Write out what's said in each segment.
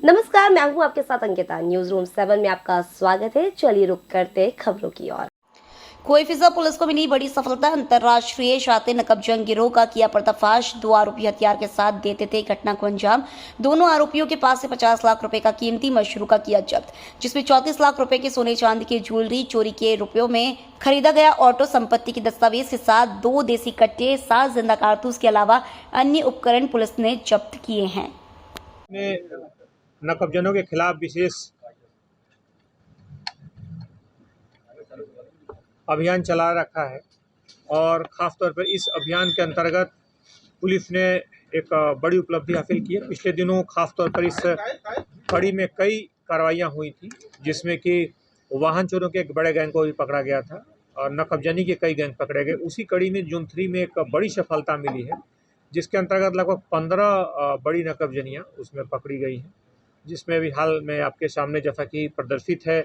नमस्कार, मैं हूं आपके साथ अंकिता। न्यूज रूम 7 में आपका स्वागत है। चलिए रुक करते हैं खबरों की ओर। खोईफिजा पुलिस को मिली बड़ी सफलता। अंतर्राष्ट्रीय शातिर नकबजंग गिरोह का किया पर्दाफाश। 2 आरोपी हथियार के साथ देते थे घटना को अंजाम। दोनों आरोपियों के पास से 50 लाख रुपए का कीमती मशरूका किया जब्त, जिसमें 34 लाख रुपए के सोने चांदी की ज्वेलरी, चोरी के रुपयों में खरीदा गया ऑटो, संपत्ति के दस्तावेज के साथ 2 देसी कट्टे, 7 जिंदा कारतूस के अलावा अन्य उपकरण पुलिस ने जब्त किए हैं। नकबजनों के खिलाफ विशेष अभियान चला रखा है और ख़ास तौर पर इस अभियान के अंतर्गत पुलिस ने एक बड़ी उपलब्धि हासिल की है। पिछले दिनों ख़ास तौर पर इस कड़ी में कई कार्रवाइयाँ हुई थी, जिसमें कि वाहन चोरों के एक बड़े गैंग को भी पकड़ा गया था और नकबजनी के कई गैंग पकड़े गए। उसी कड़ी में जून 3 में एक बड़ी सफलता मिली है, जिसके अंतर्गत लगभग 15 बड़ी नकबजनियाँ उसमें पकड़ी गई हैं, जिसमें अभी हाल में आपके सामने जैसा कि प्रदर्शित है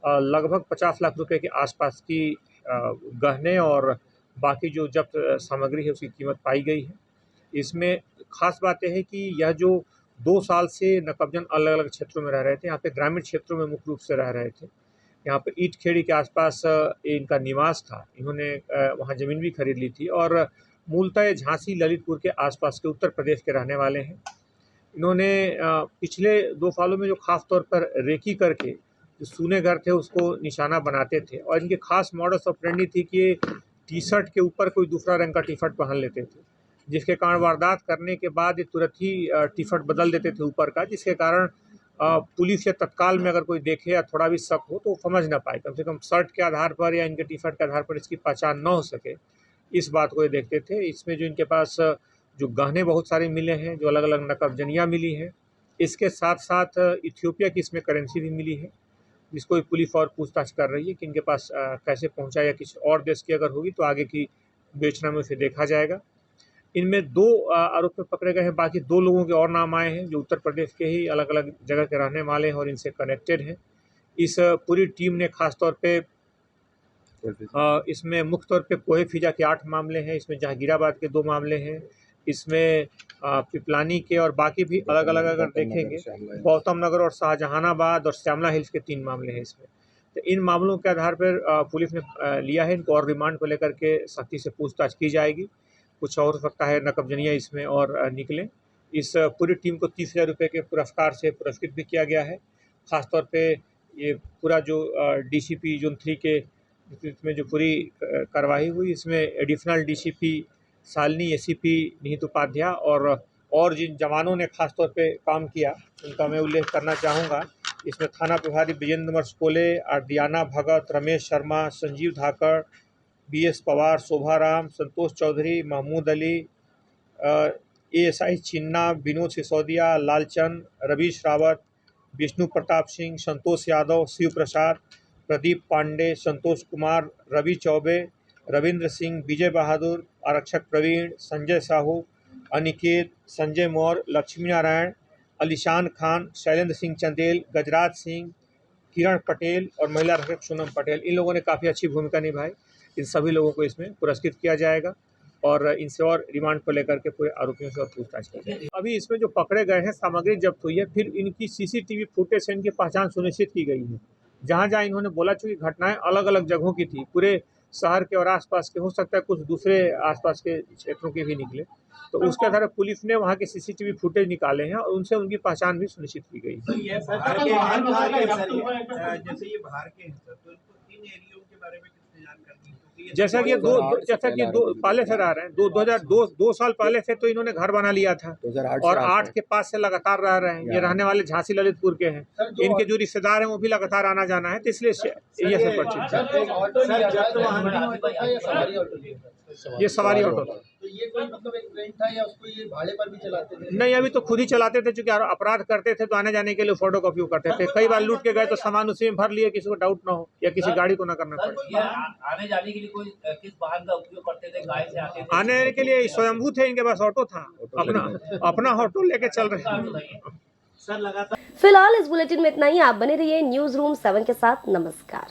लगभग 50 लाख रुपए के आसपास की गहने और बाकी जो जब्त सामग्री है उसकी कीमत पाई गई है। इसमें ख़ास बात यह है कि यह जो 2 साल से नकबजन अलग अलग क्षेत्रों में रह रहे थे, यहाँ पे ग्रामीण क्षेत्रों में मुख्य रूप से रह रहे थे। यहाँ पे ईंट खेड़ी के आसपास इनका निवास था। इन्होंने वहाँ ज़मीन भी खरीद ली थी और मूलतः झांसी ललितपुर के आसपास के उत्तर प्रदेश के रहने वाले हैं। इन्होंने पिछले 2 सालों में जो ख़ास तौर पर रेकी करके जो सूने घर थे उसको निशाना बनाते थे और इनके ख़ास मॉडस ऑपरेंडी थी कि ये टी-शर्ट के ऊपर कोई दूसरा रंग का टी-शर्ट पहन लेते थे, जिसके कारण वारदात करने के बाद ये तुरंत ही टी-शर्ट बदल देते थे ऊपर का, जिसके कारण पुलिस या तत्काल में अगर कोई देखे या थोड़ा भी शक हो तो वो समझ ना पाए। कम से कम शर्ट के आधार पर या इनके टी-शर्ट के आधार पर इसकी पहचान न हो सके, इस बात को ये देखते थे। इसमें जो इनके पास जो गहने बहुत सारे मिले हैं, जो अलग अलग नकबजनियाँ मिली हैं, इसके साथ साथ इथियोपिया की इसमें करेंसी भी मिली है, जिसको पुलिस और पूछताछ कर रही है कि इनके पास कैसे पहुंचा या किसी और देश की अगर होगी तो आगे की विवेचना में उसे देखा जाएगा। इनमें 2 आरोपी पकड़े गए हैं, बाकी 2 लोगों के और नाम आए हैं जो उत्तर प्रदेश के ही अलग अलग जगह के रहने वाले हैं और इनसे कनेक्टेड हैं। इस पूरी टीम ने खास तौर पे इसमें मुख्य तौर पे कोईफिजा के 8 मामले हैं, इसमें जहांगीराबाद के 2 मामले हैं, इसमें पिपलानी के और बाकी भी अलग अलग अगर देखेंगे गौतम नगर और शाहजहानाबाद और श्यामला हिल्स के 3 मामले हैं इसमें। तो इन मामलों के आधार पर पुलिस ने लिया है इनको और रिमांड को लेकर के सख्ती से पूछताछ की जाएगी। कुछ और हो सकता है नकबजनियाँ इसमें और निकलें। इस पूरी टीम को 30,000 रुपये के पुरस्कार से पुरस्कृत भी किया गया है। ख़ास तौर पे ये पूरा जो DCP जोन 3 के इसमें जो पूरी कार्रवाई हुई, इसमें एडिशनल DCP शालिनी, ACP निहित उपाध्याय और जिन जवानों ने खास तौर पे काम किया उनका मैं उल्लेख करना चाहूँगा। इसमें थाना प्रभारी विजेंद्र मर्सकोले, आर्दियाना भगत, रमेश शर्मा, संजीव धाकड़, BS पवार, शोभाराम, संतोष चौधरी, महमूद अली, ASI चिन्ना, विनोद सिसोदिया, लालचंद, रवीश रावत, विष्णु प्रताप सिंह, संतोष यादव, शिव प्रसाद, प्रदीप पांडे, संतोष कुमार, रवि चौबे, रविंद्र सिंह, विजय बहादुर, आरक्षक प्रवीण, संजय साहू, अनिकेत, संजय मौर्य, लक्ष्मी नारायण, अलीशान खान, शैलेंद्र सिंह चंदेल, गजराज सिंह, किरण पटेल और महिला आरक्षक सोनम पटेल, इन लोगों ने काफ़ी अच्छी भूमिका निभाई। इन सभी लोगों को इसमें पुरस्कृत किया जाएगा और इनसे और रिमांड को लेकर के पूरे आरोपियों से और पूछताछ की जाएगी। अभी इसमें जो पकड़े गए हैं सामग्री जब्त हुई है, फिर इनकी CCTV फुटेज से इनकी पहचान सुनिश्चित की गई है। जहाँ जहाँ इन्होंने बोला चूँकि घटनाएं अलग अलग जगहों की थी, पूरे शहर के और आसपास के, हो सकता है कुछ दूसरे आसपास के क्षेत्रों के भी निकले, तो उसके आधार पर पुलिस ने वहाँ के CCTV फुटेज निकाले हैं और उनसे उनकी पहचान भी सुनिश्चित की गई है। जैसे ये बाहर के हैं तो इनको इन एरियो के बारे में कितनी जानकारी है? जैसा कि दो पहले से रह रहे हैं, 2 साल पहले से तो इन्होंने घर बना लिया था और 8 के पास से लगातार रह रहे हैं। ये रहने वाले झांसी ललितपुर के हैं, इनके जो रिश्तेदार हैं वो भी लगातार आना जाना है, तो इसलिए ये सब परिचित है। ये सवारी ऑटो था। तो ये कोई मतलब एक ट्रेन था या उसको ये भाड़े पर भी चलाते थे? नहीं, अभी तो खुद ही चलाते थे, चूंकि अपराध करते थे तो आने जाने के लिए फोटोकॉपी करते थे। कई बार लूट के गए तो सामान उसी में भर लिए, किसी को डाउट ना हो या किसी गाड़ी को ना करना पड़े। आने जाने के लिए कोई किस वाहन का उपयोग करते थे? गाय से आते थे? आने के लिए स्वयंभू थे, इनके पास ऑटो था, अपना ऑटो लेके चल रहे हैं। फिलहाल इस बुलेटिन में इतना ही। आप बने रहिए न्यूज रूम 7 के साथ। नमस्कार।